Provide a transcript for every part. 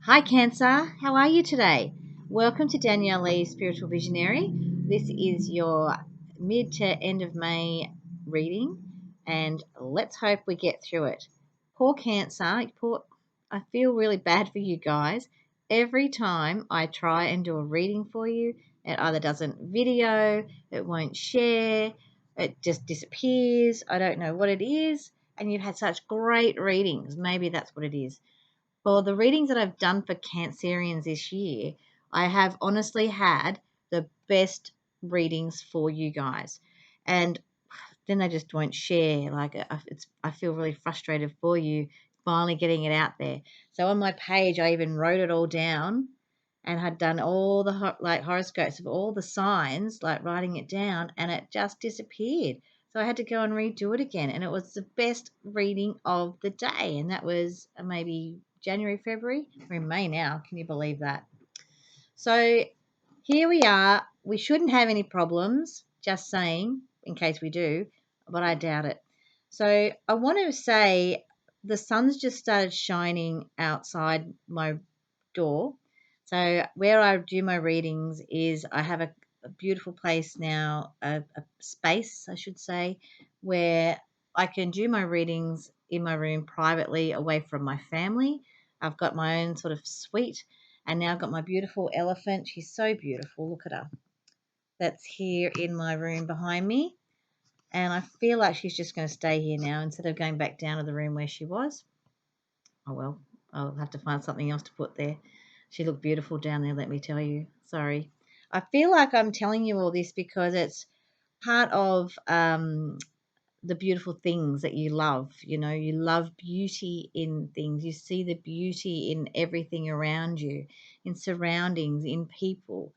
Hi Cancer, how are you today? Welcome to Danielle Lee's Spiritual Visionary. This is your mid to end of May reading, and let's hope we get through it. Poor Cancer, I feel really bad for you guys. Every time I try and do a reading for you, it either doesn't video, it won't share, it just disappears. I don't know what it is, and you've had such great readings. Maybe that's what it is. For the readings that I've done for Cancerians this year, I have honestly had the best readings for you guys. And then they just won't share. I feel really frustrated for you finally getting it out there. So on my page, I even wrote it all down and had done all the horoscopes of all the signs, like writing it down, and it just disappeared. So I had to go and redo it again, and it was the best reading of the day, and that was maybe January, February. We're in May now. Can you believe that? So here we are. We shouldn't have any problems, just saying, in case we do, but I doubt it. So I want to say the sun's just started shining outside my door. So where I do my readings is I have a beautiful place now, a space, I should say, where I can do my readings in my room privately away from my family. I've got my own sort of suite, and now I've got my beautiful elephant. She's so beautiful. Look at her. That's here in my room behind me. And I feel like she's just going to stay here now instead of going back down to the room where she was. Oh, well, I'll have to find something else to put there. She looked beautiful down there, let me tell you. Sorry. I feel like I'm telling you all this because it's part of the beautiful things that you love. You know, you love beauty in things. You see the beauty in everything around you, in surroundings, in people.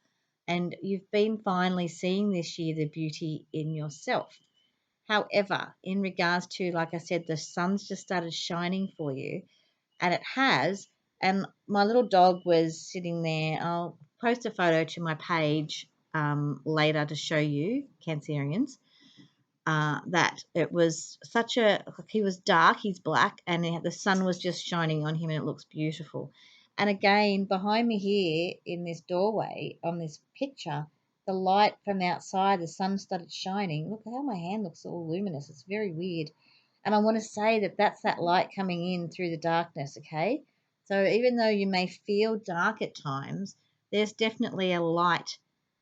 And you've been finally seeing this year the beauty in yourself. However, in regards to, like I said, the sun's just started shining for you, and it has. And my little dog was sitting there. I'll post a photo to my page later to show you, Cancerians, that it was he was dark, he's black, and the sun was just shining on him, and it looks beautiful. And again, behind me here in this doorway on this picture, the light from outside, the sun started shining. Look at how my hand looks all luminous. It's very weird. And I want to say that that's that light coming in through the darkness, okay? So even though you may feel dark at times, there's definitely a light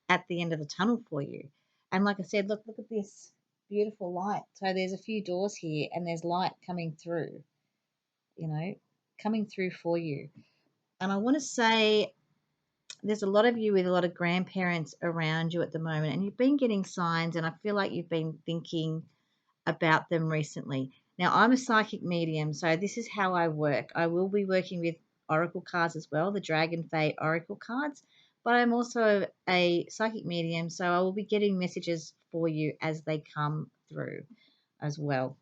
at the end of the tunnel for you. And like I said, look at this beautiful light. So there's a few doors here and there's light coming through, you know, coming through for you. And I want to say there's a lot of you with a lot of grandparents around you at the moment, and you've been getting signs, and I feel like you've been thinking about them recently. Now, I'm a psychic medium, so this is how I work. I will be working with oracle cards as well, the Dragon Fate oracle cards, but I'm also a psychic medium, so I will be getting messages for you as they come through as well.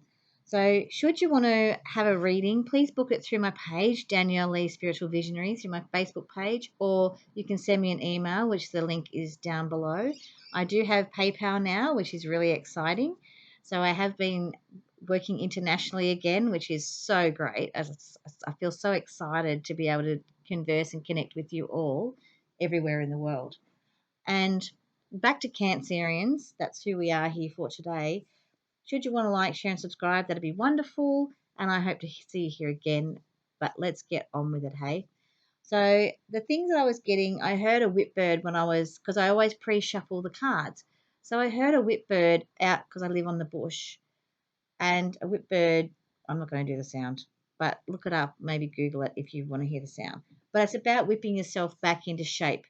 So, should you want to have a reading, please book it through my page, Danielle Lee Spiritual Visionary, through my Facebook page, or you can send me an email, which the link is down below. I do have PayPal now, which is really exciting. So, I have been working internationally again, which is so great. As I feel so excited to be able to converse and connect with you all everywhere in the world. And back to Cancerians, that's who we are here for today. Should you want to like, share, and subscribe, that'd be wonderful. And I hope to see you here again. But let's get on with it, hey? So the things that I was getting, I heard a whipbird because I always pre-shuffle the cards. So I heard a whipbird out because I live on the bush. And a whipbird, I'm not going to do the sound, but look it up, maybe Google it if you want to hear the sound. But it's about whipping yourself back into shape.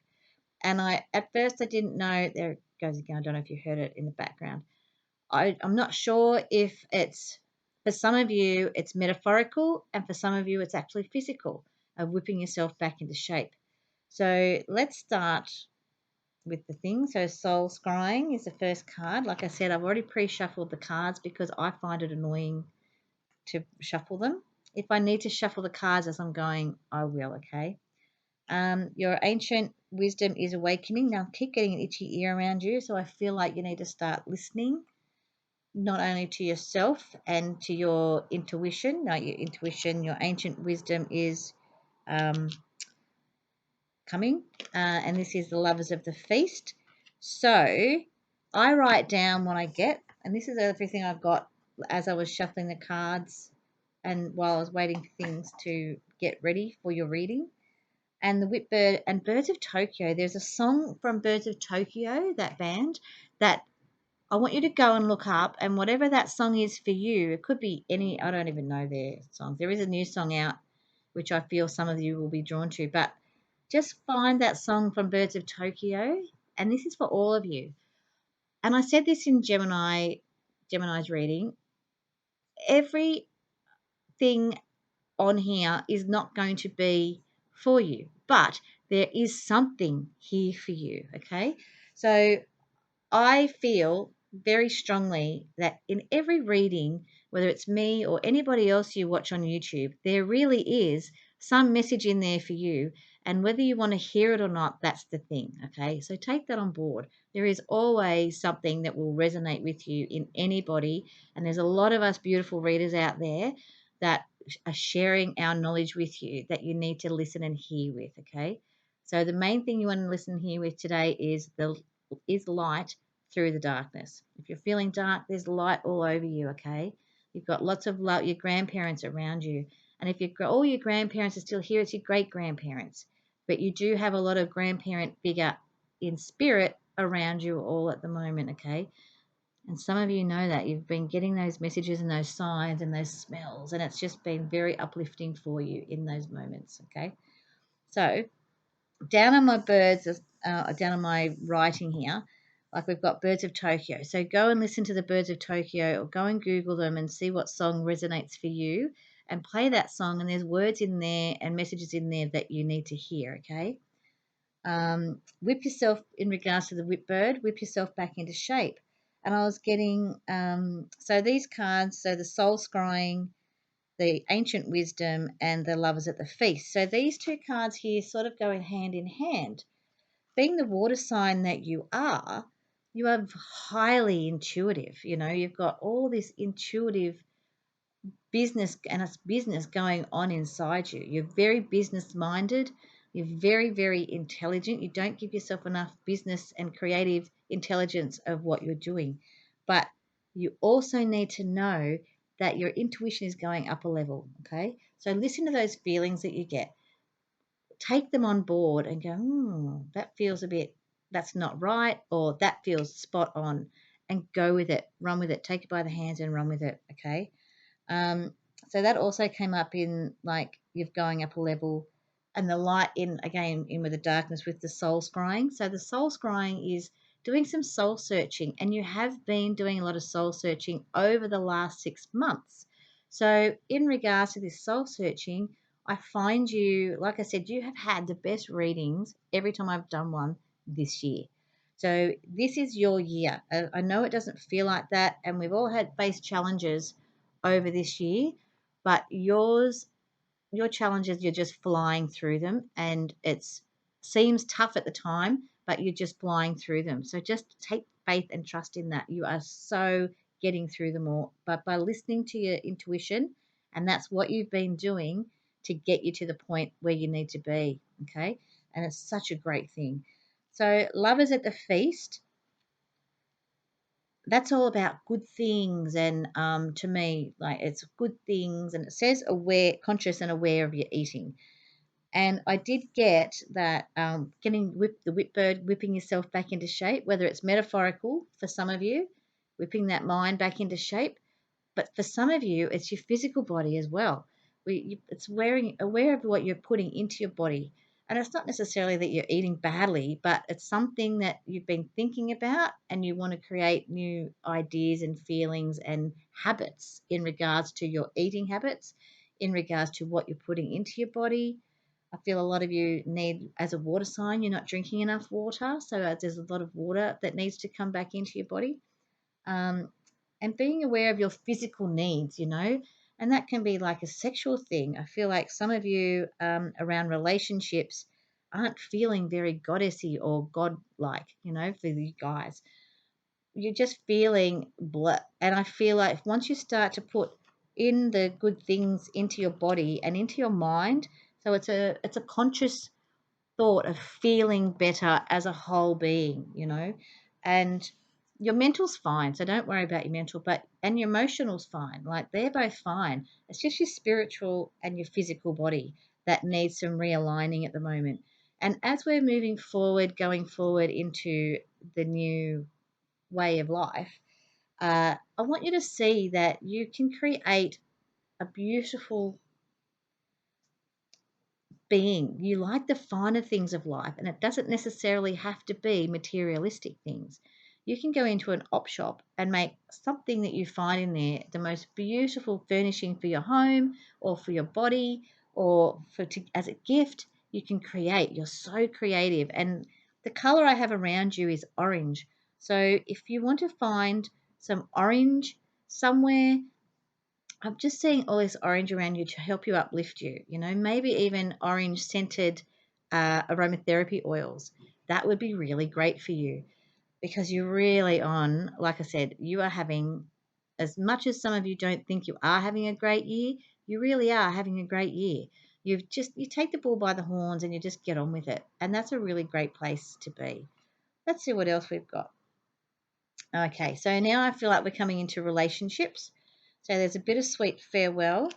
And at first I didn't know, there it goes again, I don't know if you heard it in the background. I'm not sure if for some of you, it's metaphorical, and for some of you, it's actually physical, of whipping yourself back into shape. So let's start with the thing. So soul scrying is the first card. Like I said, I've already pre-shuffled the cards because I find it annoying to shuffle them. If I need to shuffle the cards as I'm going, I will, okay? Your ancient wisdom is awakening. Now, I keep getting an itchy ear around you, so I feel like you need to start listening not only to yourself and to your intuition. Now, your intuition, your ancient wisdom is coming, and this is the Lovers of the Feast. So I write down what I get, and this is everything I've got as I was shuffling the cards and while I was waiting for things to get ready for your reading. And the Whitbird and Birds of Tokyo. There's a song from Birds of Tokyo, that band, that I want you to go and look up. And whatever that song is for you, it could be any, I don't even know their songs. There is a new song out, which I feel some of you will be drawn to. But just find that song from Birds of Tokyo. And this is for all of you. And I said this in Gemini's reading. Everything on here is not going to be for you, but there is something here for you. Okay. So I feel very strongly that in every reading, whether it's me or anybody else you watch on YouTube, there really is some message in there for you. And whether you want to hear it or not, that's the thing. Okay. So take that on board. There is always something that will resonate with you in anybody. And there's a lot of us beautiful readers out there that are sharing our knowledge with you that you need to listen and hear with. Okay. So the main thing you want to listen here with today is light through the darkness. If you're feeling dark, there's light all over you, okay? You've got lots of love, your grandparents around you. And if all your grandparents are still here, it's your great grandparents. But you do have a lot of grandparent figure in spirit around you all at the moment, okay? And some of you know that. You've been getting those messages and those signs and those smells, and it's just been very uplifting for you in those moments, okay? So down on my down on my writing here, like we've got Birds of Tokyo. So go and listen to the Birds of Tokyo or go and Google them and see what song resonates for you and play that song. And there's words in there and messages in there that you need to hear, okay? Whip yourself, in regards to the Whipbird, whip yourself back into shape. And I was getting, so these cards, so the Soul Scrying, the Ancient Wisdom, and the Lovers at the Feast. So these two cards here sort of go hand in hand. Being the water sign that you are highly intuitive. You know, you've got all this intuitive business, and it's business going on inside you. You're very business minded. You're very, very intelligent. You don't give yourself enough business and creative intelligence of what you're doing. But you also need to know that your intuition is going up a level. Okay. So listen to those feelings that you get, take them on board and go, that feels a bit, that's not right, or that feels spot on, and go with it, run with it, take it by the hands and run with it. Okay. Um, so that also came up in like you're going up a level, and the light in again in with the darkness with the soul scrying. So the soul scrying is doing some soul searching, and you have been doing a lot of soul searching over the last 6 months. So in regards to this soul searching, I find you, like I said, you have had the best readings every time I've done one this year. So this is your year. I know it doesn't feel like that, and we've all had faced challenges over this year, but your challenges, you're just flying through them, and it seems tough at the time, but you're just flying through them. So just take faith and trust in that. You are so getting through them all, but by listening to your intuition, and that's what you've been doing to get you to the point where you need to be. Okay. And it's such a great thing. So lovers at the feast, that's all about good things, and to me, like, it's good things, and it says aware, conscious and aware of your eating. And I did get that, getting the whipbird, whipping yourself back into shape, whether it's metaphorical for some of you, whipping that mind back into shape, but for some of you, it's your physical body as well. It's aware of what you're putting into your body. And it's not necessarily that you're eating badly, but it's something that you've been thinking about, and you want to create new ideas and feelings and habits in regards to your eating habits, in regards to what you're putting into your body. I feel a lot of you need, as a water sign, you're not drinking enough water. So there's a lot of water that needs to come back into your body. Um, and being aware of your physical needs, and that can be like a sexual thing. I feel like some of you, around relationships, aren't feeling very goddessy or godlike, for you guys. You're just feeling blah. And I feel like once you start to put in the good things into your body and into your mind, so it's a conscious thought of feeling better as a whole being, and your mental's fine. So don't worry about your mental, and your emotional's fine. Like they're both fine. It's just your spiritual and your physical body that needs some realigning at the moment. And as we're moving forward, going forward into the new way of life, I want you to see that you can create a beautiful being. You like the finer things of life, and it doesn't necessarily have to be materialistic things. You can go into an op shop and make something that you find in there the most beautiful furnishing for your home or for your body or as a gift. You can create. You're so creative. And the color I have around you is orange. So if you want to find some orange somewhere, I'm just seeing all this orange around you to help you uplift you. Maybe even orange scented aromatherapy oils. That would be really great for you because you're really on, like I said, you are having, as much as some of you don't think you are having a great year, you really are having a great year. You take the bull by the horns and you just get on with it. And that's a really great place to be. Let's see what else we've got. Okay, so now I feel like we're coming into relationships. So there's a bittersweet farewell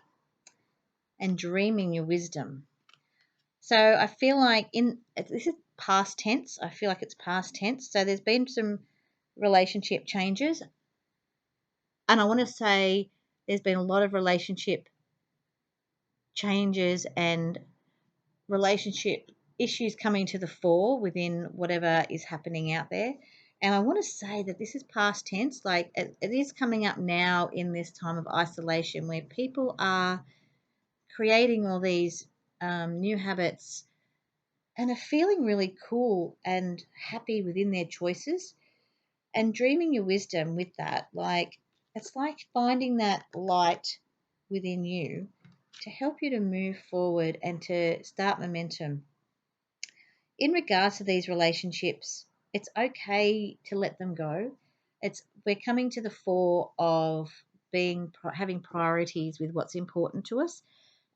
and dreaming your wisdom. So I feel like this is past tense. I feel like it's past tense. So there's been some relationship changes, and I want to say there's been a lot of relationship changes and relationship issues coming to the fore within whatever is happening out there. And I want to say that this is past tense. Like it is coming up now in this time of isolation where people are creating all these new habits and are feeling really cool and happy within their choices and dreaming your wisdom with that. Like, it's like finding that light within you to help you to move forward and to start momentum. In regards to these relationships, it's okay to let them go. We're coming to the fore of having priorities with what's important to us,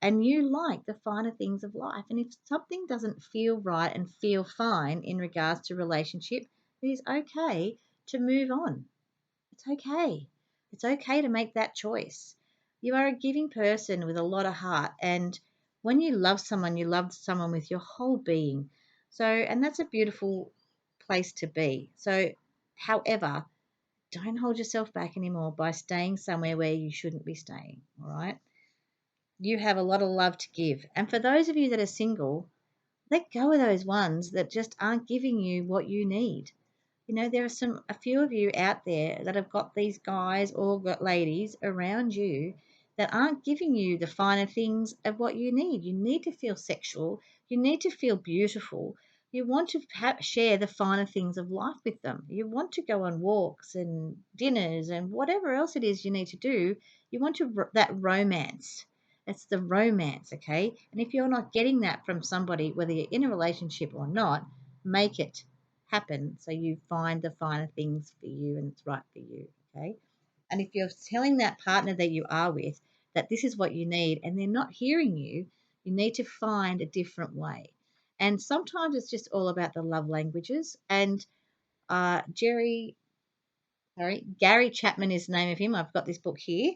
and you like the finer things of life. And if something doesn't feel right and feel fine in regards to relationship, it is okay to move on. It's okay. It's okay to make that choice. You are a giving person with a lot of heart. And when you love someone with your whole being. So, and that's a beautiful place to be. So, however, don't hold yourself back anymore by staying somewhere where you shouldn't be staying. All right. You have a lot of love to give. And for those of you that are single, let go of those ones that just aren't giving you what you need. There are a few of you out there that have got these guys or got ladies around you that aren't giving you the finer things of what you need. You need to feel sexual. You need to feel beautiful. You want to share the finer things of life with them. You want to go on walks and dinners and whatever else it is you need to do. You want that romance. It's the romance, okay? And if you're not getting that from somebody, whether you're in a relationship or not, make it happen so you find the finer things for you and it's right for you, okay? And if you're telling that partner that you are with that this is what you need and they're not hearing you, you need to find a different way. And sometimes it's just all about the love languages. And uh, Jerry, Gary Chapman is the name of him. I've got this book here,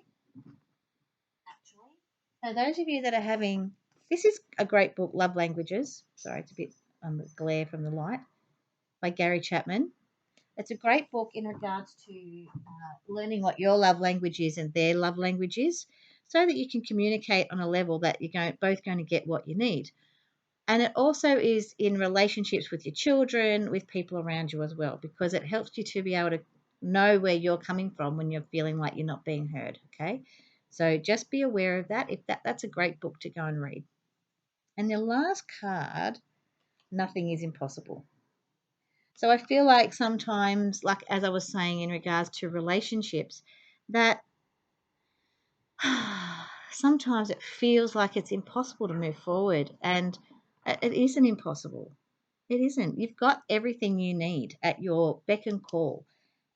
actually. So those of you that are this is a great book, Love Languages. Sorry, it's a bit on the glare from the light, by Gary Chapman. It's a great book in regards to learning what your love language is and their love language is, so that you can communicate on a level that you're both going to get what you need. And it also is in relationships with your children, with people around you as well, because it helps you to be able to know where you're coming from when you're feeling like you're not being heard. Okay, so just be aware of that. If that's a great book to go and read. And the last card, nothing is impossible. So I feel like sometimes, like as I was saying in regards to relationships, that sometimes it feels like it's impossible to move forward. And it isn't impossible. It isn't. You've got everything you need at your beck and call.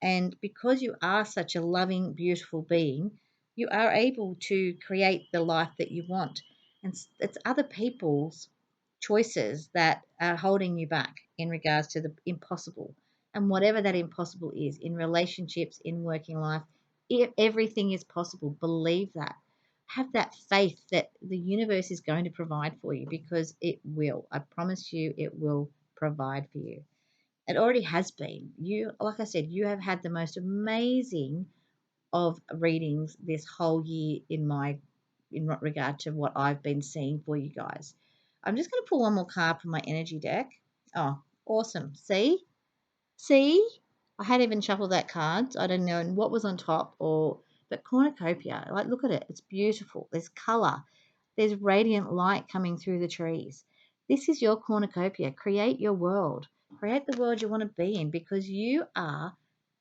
And because you are such a loving, beautiful being, you are able to create the life that you want. And it's other people's. choices that are holding you back in regards to the impossible. And whatever that impossible is in relationships, in working life, everything is possible. Believe that. Have that faith that the universe is going to provide for you, because it will. I promise you, it will provide for you. It already has been. You, like I said, you have had the most amazing of readings this whole year in regard to what I've been seeing for you guys. I'm just going to pull one more card from my energy deck. Oh, awesome. See, I hadn't even shuffled that card. So I don't know what was on top, or but cornucopia. Like, look at it. It's beautiful. There's color. There's radiant light coming through the trees. This is your cornucopia. Create your world. Create the world you want to be in, because you are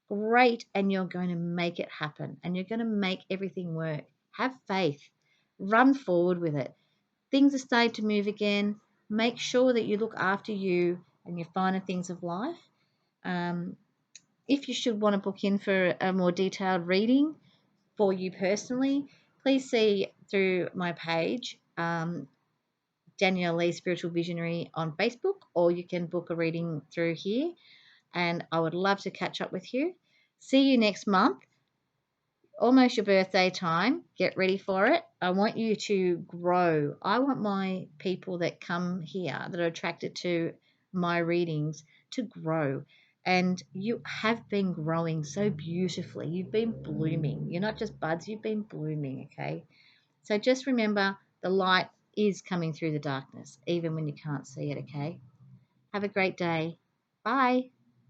great and you're going to make it happen and you're going to make everything work. Have faith. Run forward with it. Things are starting to move again. Make sure that you look after you and your finer things of life. Um, if you should want to book in for a more detailed reading for you personally, please see through my page, Danielle Lee Spiritual Visionary on Facebook, or you can book a reading through here. And I would love to catch up with you. See you next month. Almost your birthday time. Get ready for it. I want you to grow. I want my people that come here, that are attracted to my readings, to grow. And you have been growing so beautifully. You've been blooming. You're not just buds, you've been blooming, okay? So just remember, the light is coming through the darkness, even when you can't see it, okay? Have a great day. Bye.